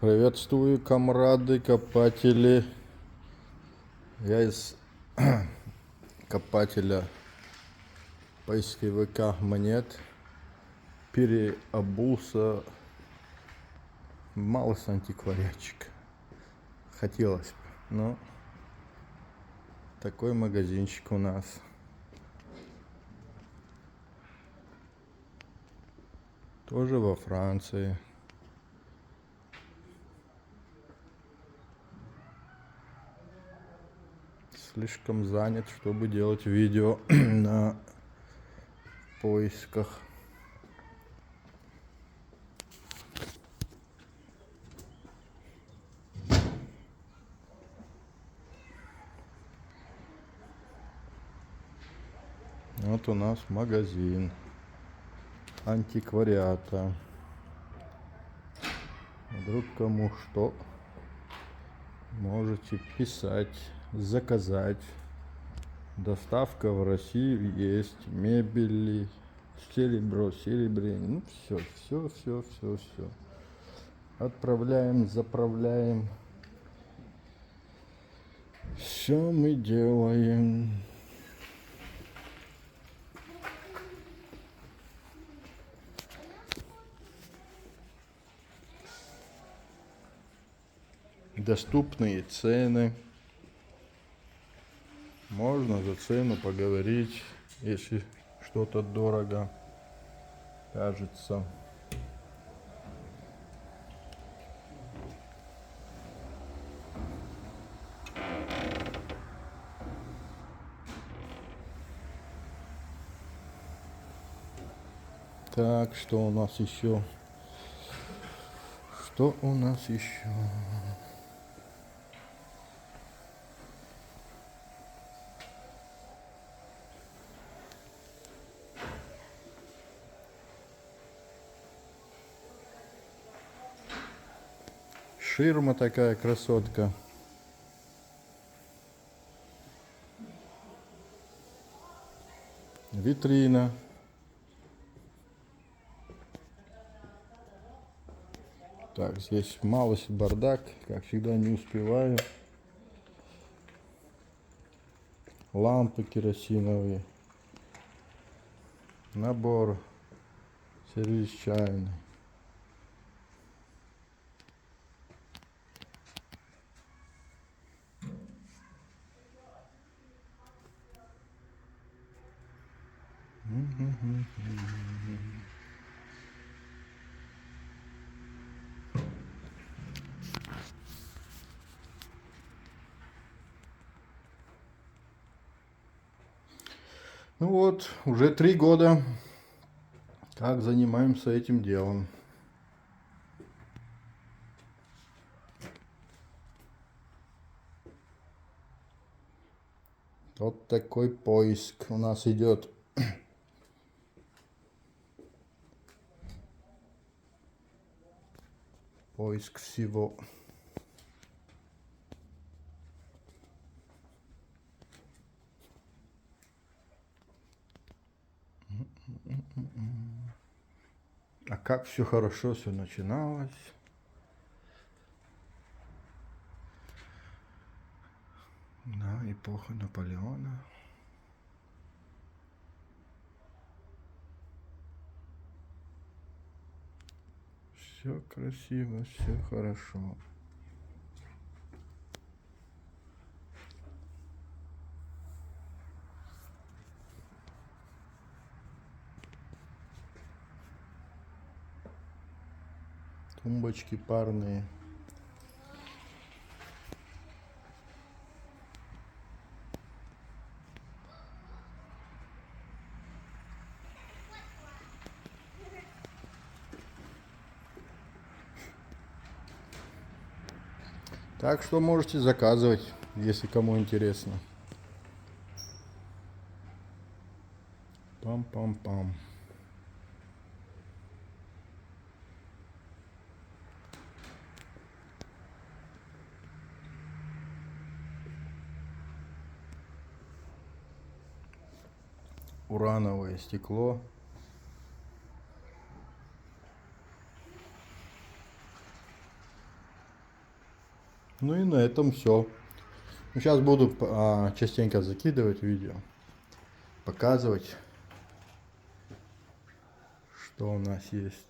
Приветствую, комрады, копатели. Я из копателя поисковика монет переобулся в малый антиквариатчик. Хотелось бы, но такой магазинчик у нас. Тоже во Франции. Слишком занят, чтобы делать видео на поисках. Вот у нас магазин антиквариата. Вдруг кому что, можете писать, заказать. Доставка в Россию есть, мебели, серебро, серебряное, ну все. Отправляем, заправляем. Все мы делаем. Доступные цены. Можно за цену поговорить, если что-то дорого кажется. Так, что у нас еще? Что у нас еще? Ширма такая красотка. Витрина. Так, здесь малость бардак, как всегда не успеваю. Лампы керосиновые. Набор. Сервиз чайный. Ну вот, уже 3 года, как занимаемся этим делом. Вот такой поиск у нас идет. Поиск всего. А как все хорошо все начиналось. Да, эпоха Наполеона. Все красиво, все хорошо. Тумбочки парные. Так что можете заказывать, если кому интересно. Пам-пам-пам. Урановое стекло. Ну и на этом все. Сейчас буду частенько закидывать видео, показывать, что у нас есть.